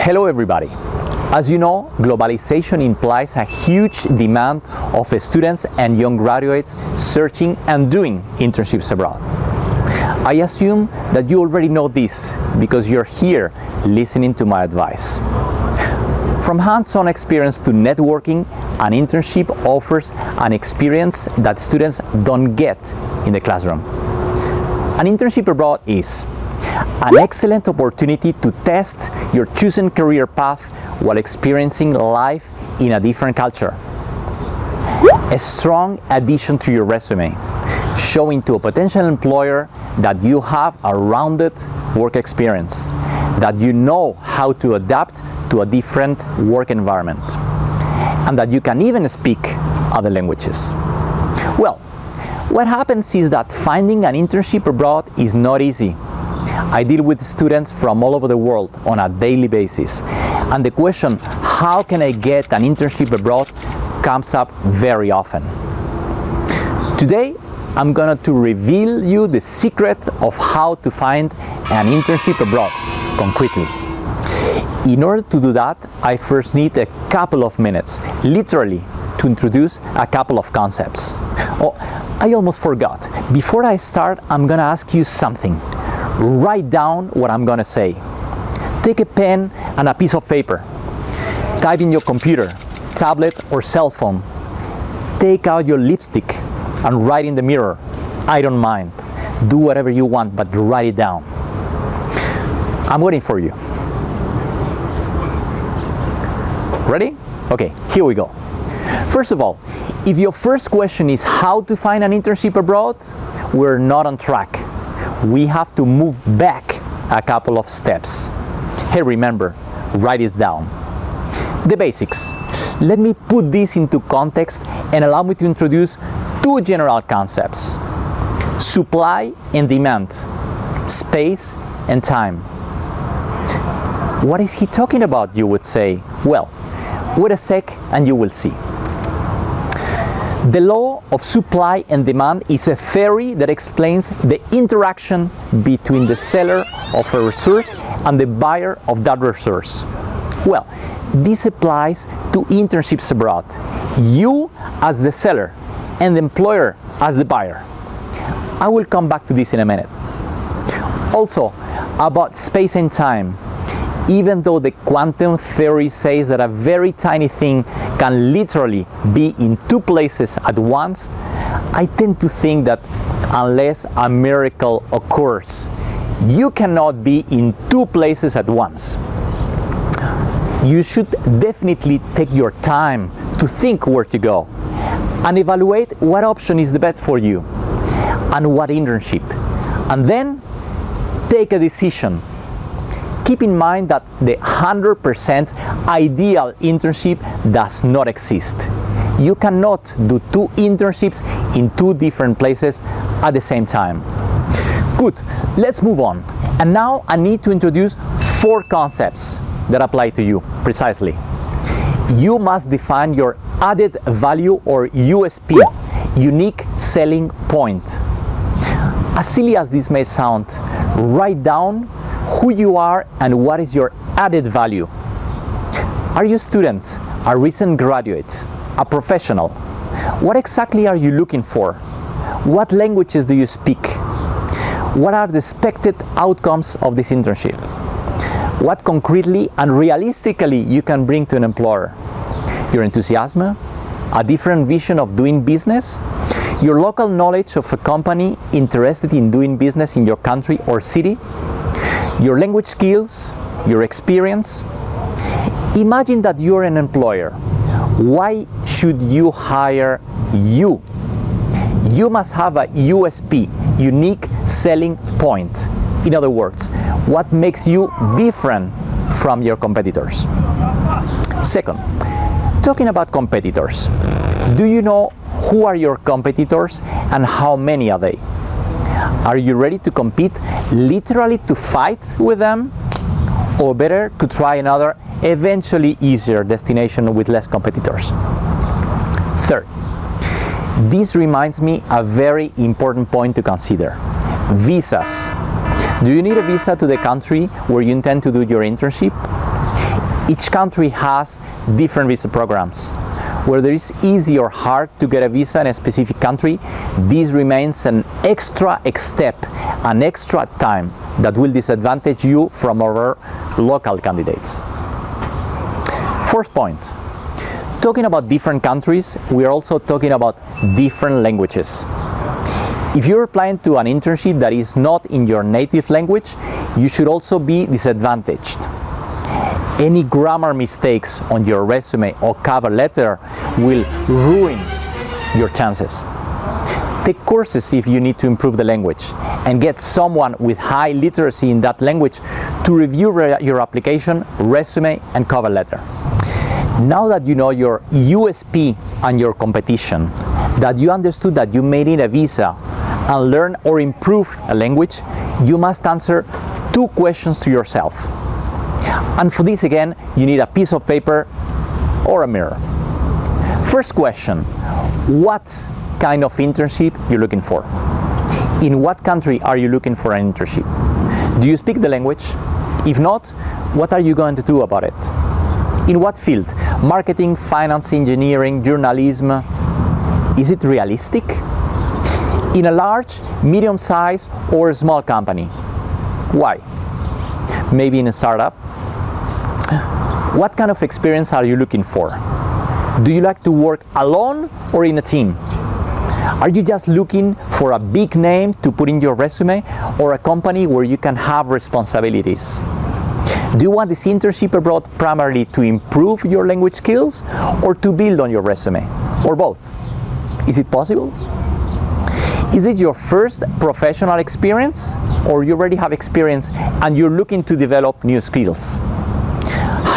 Hello everybody. As you know, globalization implies a huge demand of students and young graduates searching and doing internships abroad. I assume that you already know this because you're here listening to my advice. From hands-on experience to networking, an internship offers an experience that students don't get in the classroom. An internship abroad is an excellent opportunity to test your chosen career path while experiencing life in a different culture. A strong addition to your resume, showing to a potential employer that you have a rounded work experience, that you know how to adapt to a different work environment, and that you can even speak other languages. Well, what happens is that finding an internship abroad is not easy. I deal with students from all over the world on a daily basis, and the question, how can I get an internship abroad, comes up very often. Today, I'm going to reveal you the secret of how to find an internship abroad concretely. In order to do that, I first need a couple of minutes, literally, to introduce a couple of concepts. Oh, I almost forgot. Before I start, I'm going to ask you something. Write down what I'm going to say. Take a pen and a piece of paper. Type in your computer, tablet, or cell phone. Take out your lipstick and write in the mirror. I don't mind. Do whatever you want, but write it down. I'm waiting for you. Ready? Okay, here we go. First of all, if your first question is how to find an internship abroad, we're not on track. We have to move back a couple of steps. Hey, remember, write it down. The basics. Let me put this into context and allow me to introduce two general concepts: supply and demand, space and time. What is he talking about, you would say? Well, wait a sec and you will see. The law of supply and demand is a theory that explains the interaction between the seller of a resource and the buyer of that resource. Well, this applies to internships abroad. You as the seller and the employer as the buyer. I will come back to this in a minute. Also, about space and time. Even though the quantum theory says that a very tiny thing can literally be in two places at once, I tend to think that unless a miracle occurs, you cannot be in two places at once. You should definitely take your time to think where to go and evaluate what option is the best for you and what internship, and then take a decision. Keep in mind that the 100% ideal internship does not exist. You cannot do two internships in two different places at the same time. Good, let's move on. And now I need to introduce four concepts that apply to you precisely. You must define your added value or USP, unique selling point. As silly as this may sound, write down who you are and what is your added value. Are you a student, a recent graduate, a professional? What exactly are you looking for? What languages do you speak? What are the expected outcomes of this internship? What concretely and realistically you can bring to an employer? Your enthusiasm, a different vision of doing business, your local knowledge of a company interested in doing business in your country or city, your language skills, your experience. Imagine that you're an employer. Why should you hire you? You must have a USP, unique selling point. In other words, what makes you different from your competitors? Second, talking about competitors, do you know who are your competitors and how many are they? Are you ready to compete, literally to fight with them? Or better, to try another, eventually easier destination with less competitors? Third, this reminds me a very important point to consider: visas. Do you need a visa to the country where you intend to do your internship? Each country has different visa programs. Whether it's easy or hard to get a visa in a specific country, this remains an extra step, an extra time that will disadvantage you from our local candidates. Fourth point, talking about different countries, we are also talking about different languages. If you're applying to an internship that is not in your native language, you should also be disadvantaged. Any grammar mistakes on your resume or cover letter will ruin your chances. Take courses if you need to improve the language, and get someone with high literacy in that language to review your application, resume, and cover letter. Now that you know your USP and your competition, that you understood that you may need a visa and learn or improve a language, you must answer two questions to yourself. And for this, again, you need a piece of paper or a mirror. First question, what kind of internship you're looking for? In what country are you looking for an internship? Do you speak the language? If not, what are you going to do about it? In what field? Marketing, finance, engineering, journalism? Is it realistic? In a large, medium-sized, or a small company? Why? Maybe in a startup? What kind of experience are you looking for? Do you like to work alone or in a team? Are you just looking for a big name to put in your resume, or a company where you can have responsibilities? Do you want this internship abroad primarily to improve your language skills or to build on your resume, or both? Is it possible? Is it your first professional experience, or you already have experience and you're looking to develop new skills?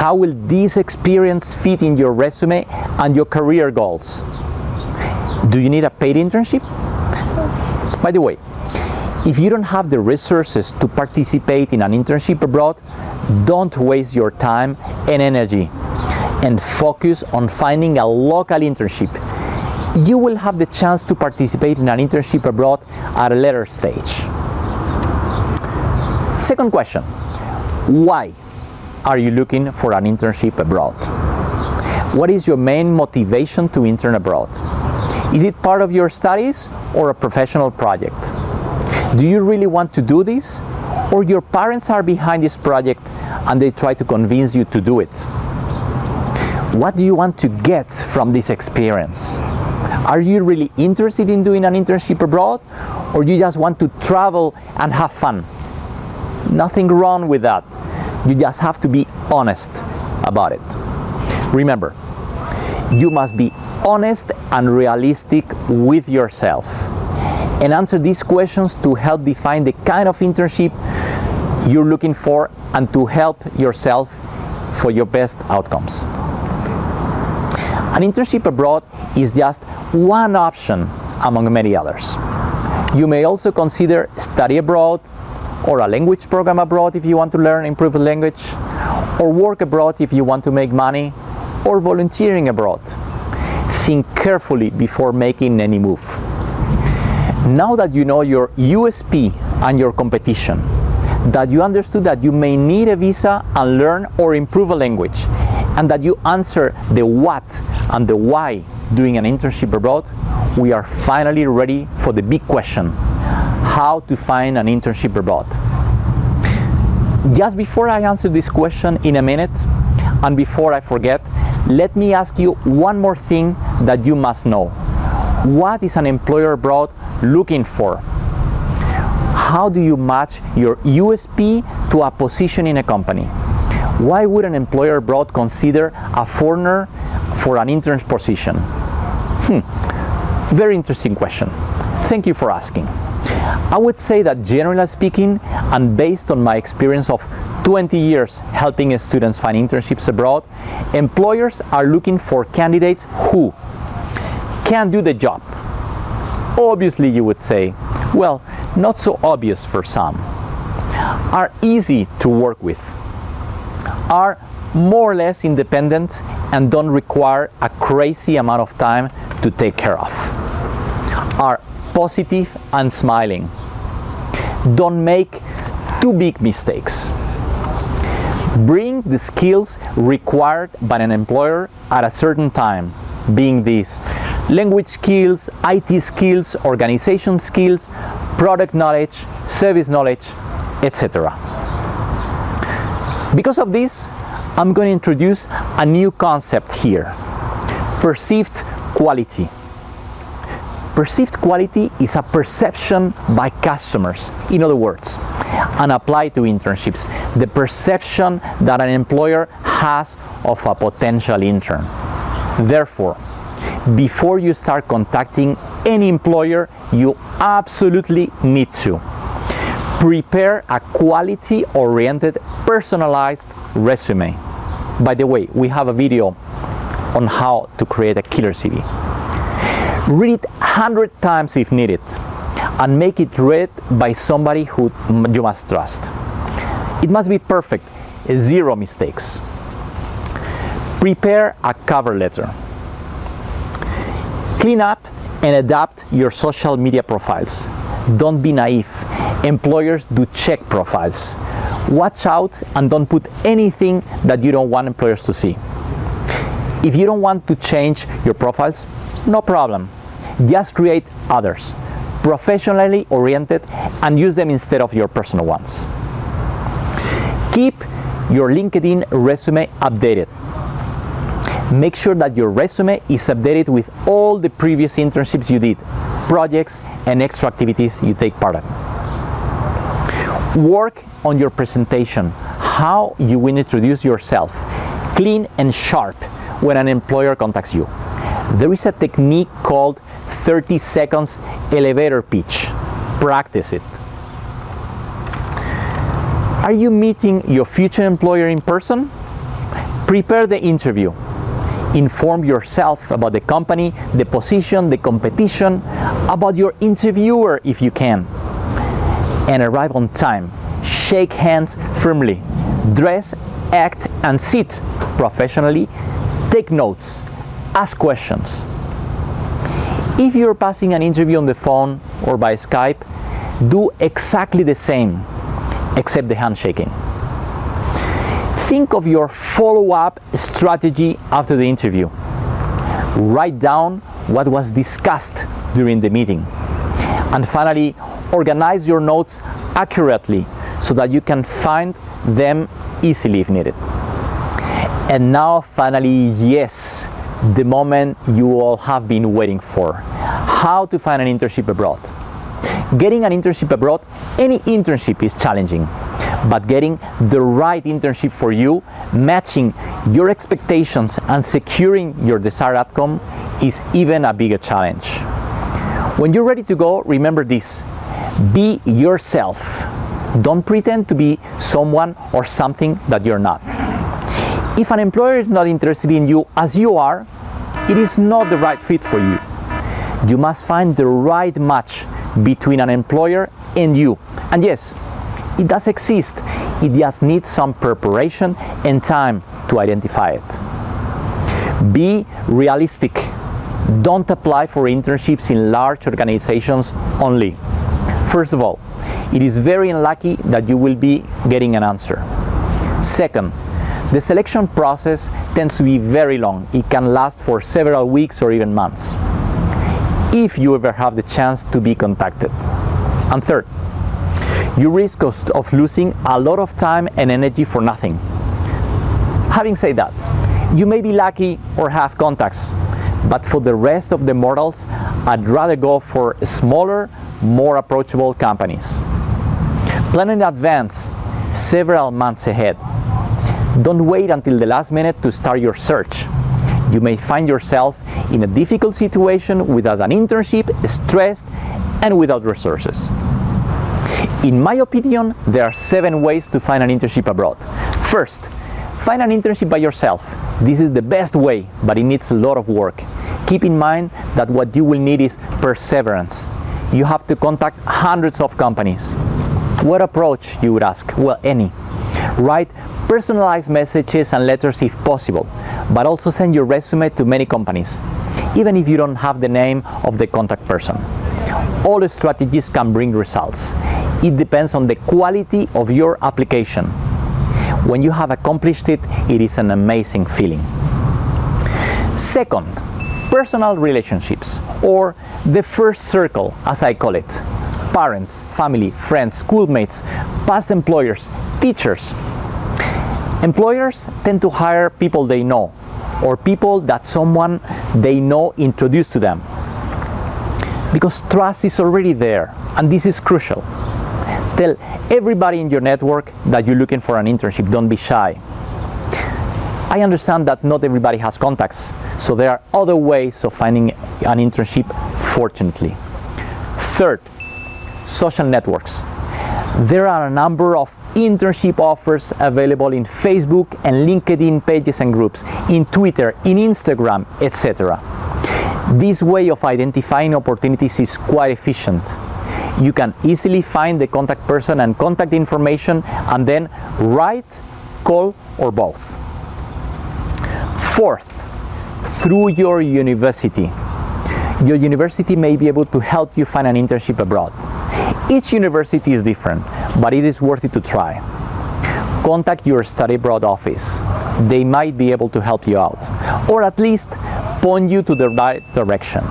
How will this experience fit in your resume and your career goals? Do you need a paid internship? By the way, if you don't have the resources to participate in an internship abroad, don't waste your time and energy, and focus on finding a local internship. You will have the chance to participate in an internship abroad at a later stage. Second question, why are you looking for an internship abroad? What is your main motivation to intern abroad? Is it part of your studies or a professional project? Do you really want to do this, or your parents are behind this project and they try to convince you to do it? What do you want to get from this experience? Are you really interested in doing an internship abroad, or you just want to travel and have fun? Nothing wrong with that. You just have to be honest about it. Remember, you must be honest and realistic with yourself, and answer these questions to help define the kind of internship you're looking for and to help yourself for your best outcomes. An internship abroad is just one option among many others. You may also consider study abroad, or a language program abroad if you want to learn, improve a language, or work abroad if you want to make money, or volunteering abroad. Think carefully before making any move. Now that you know your USP and your competition, that you understood that you may need a visa and learn or improve a language, and that you answer the what and the why doing an internship abroad, we are finally ready for the big question: how to find an internship abroad. Just before I answer this question in a minute, and before I forget, let me ask you one more thing that you must know. What is an employer abroad looking for? How do you match your USP to a position in a company? Why would an employer abroad consider a foreigner for an intern position? Very interesting question. Thank you for asking. I would say that generally speaking, and based on my experience of 20 years helping students find internships abroad, employers are looking for candidates who can do the job. Obviously, you would say, well, not so obvious for some. Are easy to work with, are more or less independent, and don't require a crazy amount of time to take care of, are positive and smiling, don't make too big mistakes. Bring the skills required by an employer at a certain time, being these language skills, IT skills, organization skills, product knowledge, service knowledge, etc. Because of this, I'm going to introduce a new concept here: perceived quality. Perceived quality is a perception by customers. In other words, and apply to internships, the perception that an employer has of a potential intern. Therefore, before you start contacting any employer, you absolutely need to prepare a quality-oriented, personalized resume. By the way, we have a video on how to create a killer CV. Read it 100 times if needed, and make it read by somebody who you must trust. It must be perfect, 0 mistakes. Prepare a cover letter. Clean up and adapt your social media profiles. Don't be naive. Employers do check profiles. Watch out and don't put anything that you don't want employers to see. If you don't want to change your profiles, no problem. Just create others, professionally oriented, and use them instead of your personal ones. Keep your LinkedIn resume updated. Make sure that your resume is updated with all the previous internships you did, projects, and extra activities you take part in. Work on your presentation, how you will introduce yourself, clean and sharp when an employer contacts you. There is a technique called 30 seconds elevator pitch. Practice it. Are you meeting your future employer in person? Prepare the interview. Inform yourself about the company, the position, the competition, about your interviewer if you can. And arrive on time. Shake hands firmly. Dress, act, and sit professionally. Take notes. Ask questions. If you're passing an interview on the phone or by Skype, do exactly the same, except the handshaking. Think of your follow-up strategy after the interview. Write down what was discussed during the meeting. And finally, organize your notes accurately so that you can find them easily if needed. And now, finally, yes, the moment you all have been waiting for: how to find an internship abroad. Getting an internship abroad, any internship, is challenging, but getting the right internship for you, matching your expectations and securing your desired outcome, is even a bigger challenge. When you're ready to go, remember this: be yourself. Don't pretend to be someone or something that you're not. If an employer is not interested in you as you are, it is not the right fit for you. You must find the right match between an employer and you. And yes, it does exist. It just needs some preparation and time to identify it. Be realistic. Don't apply for internships in large organizations only. First of all, it is very unlikely that you will be getting an answer. Second, the selection process tends to be very long. It can last for several weeks or even months, if you ever have the chance to be contacted. And third, you risk of losing a lot of time and energy for nothing. Having said that, you may be lucky or have contacts, but for the rest of the mortals, I'd rather go for smaller, more approachable companies. Plan in advance, several months ahead. Don't wait until the last minute to start your search. You may find yourself in a difficult situation without an internship, stressed, and without resources. In my opinion, there are 7 ways to find an internship abroad. First, find an internship by yourself. This is the best way, but it needs a lot of work. Keep in mind that what you will need is perseverance. You have to contact hundreds of companies. What approach, you would ask? Well, any. Write personalized messages and letters if possible, but also send your resume to many companies, even if you don't have the name of the contact person. All the strategies can bring results. It depends on the quality of your application. When you have accomplished it, it is an amazing feeling. Second, personal relationships, or the first circle, as I call it. Parents, family, friends, schoolmates, past employers, teachers. Employers tend to hire people they know, or people that someone they know introduced to them, because trust is already there, and this is crucial. Tell everybody in your network that you're looking for an internship. Don't be shy. I understand that not everybody has contacts, so there are other ways of finding an internship, fortunately. Third, social networks. There are a number of internship offers available in Facebook and LinkedIn pages and groups, in Twitter, in Instagram, etc. This way of identifying opportunities is quite efficient. You can easily find the contact person and contact information, and then write, call, or both. Fourth, through your university. Your university may be able to help you find an internship abroad. Each university is different, but it is worth it to try. Contact your study abroad office. They might be able to help you out, or at least point you to the right direction.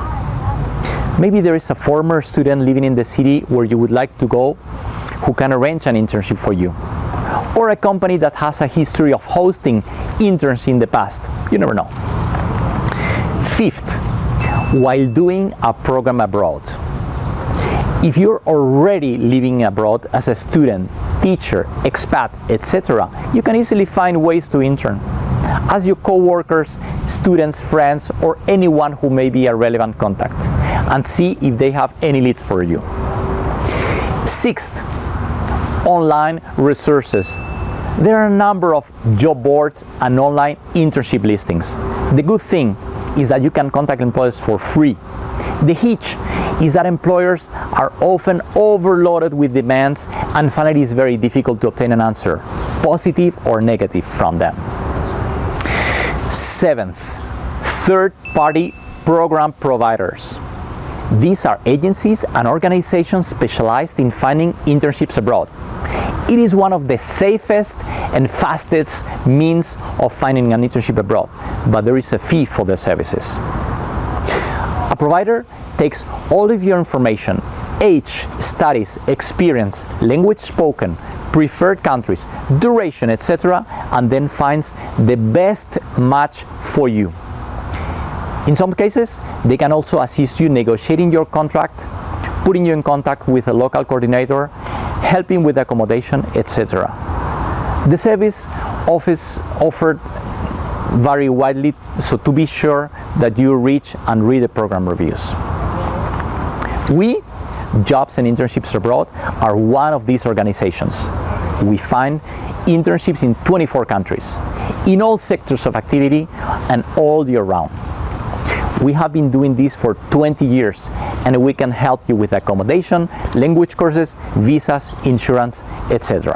Maybe there is a former student living in the city where you would like to go who can arrange an internship for you, or a company that has a history of hosting interns in the past. You never know. Fifth, while doing a program abroad. If you're already living abroad as a student, teacher, expat, etc., you can easily find ways to intern. Ask your co-workers, students, friends, or anyone who may be a relevant contact, and see if they have any leads for you. Sixth, online resources. There are a number of job boards and online internship listings. The good thing is that you can contact employers for free. The hitch is that employers are often overloaded with demands, and finally it is very difficult to obtain an answer, positive or negative, from them. Seventh, third-party program providers. These are agencies and organizations specialized in finding internships abroad. It is one of the safest and fastest means of finding an internship abroad, but there is a fee for their services. A provider takes all of your information, age, studies, experience, language spoken, preferred countries, duration, etc., and then finds the best match for you. In some cases, they can also assist you negotiating your contract, putting you in contact with a local coordinator, helping with accommodation, etc. The service offered vary widely, so to be sure that you reach and read the program reviews. We, Jobs and Internships Abroad, are one of these organizations. We find internships in 24 countries, in all sectors of activity and all year round. We have been doing this for 20 years, and we can help you with accommodation, language courses, visas, insurance, etc.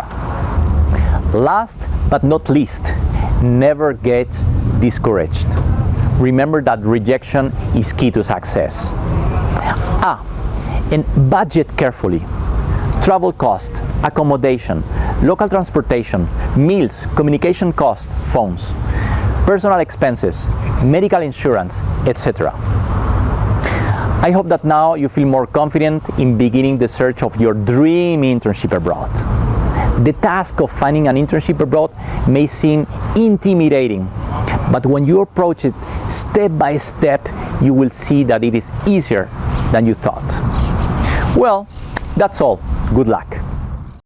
Last but not least, never get discouraged. Remember that rejection is key to success. And budget carefully. Travel cost, accommodation, local transportation, meals, communication cost, phones, personal expenses, medical insurance, etc. I hope that now you feel more confident in beginning the search of your dream internship abroad. The task of finding an internship abroad may seem intimidating, but when you approach it step by step, you will see that it is easier than you thought. Well, that's all. Good luck.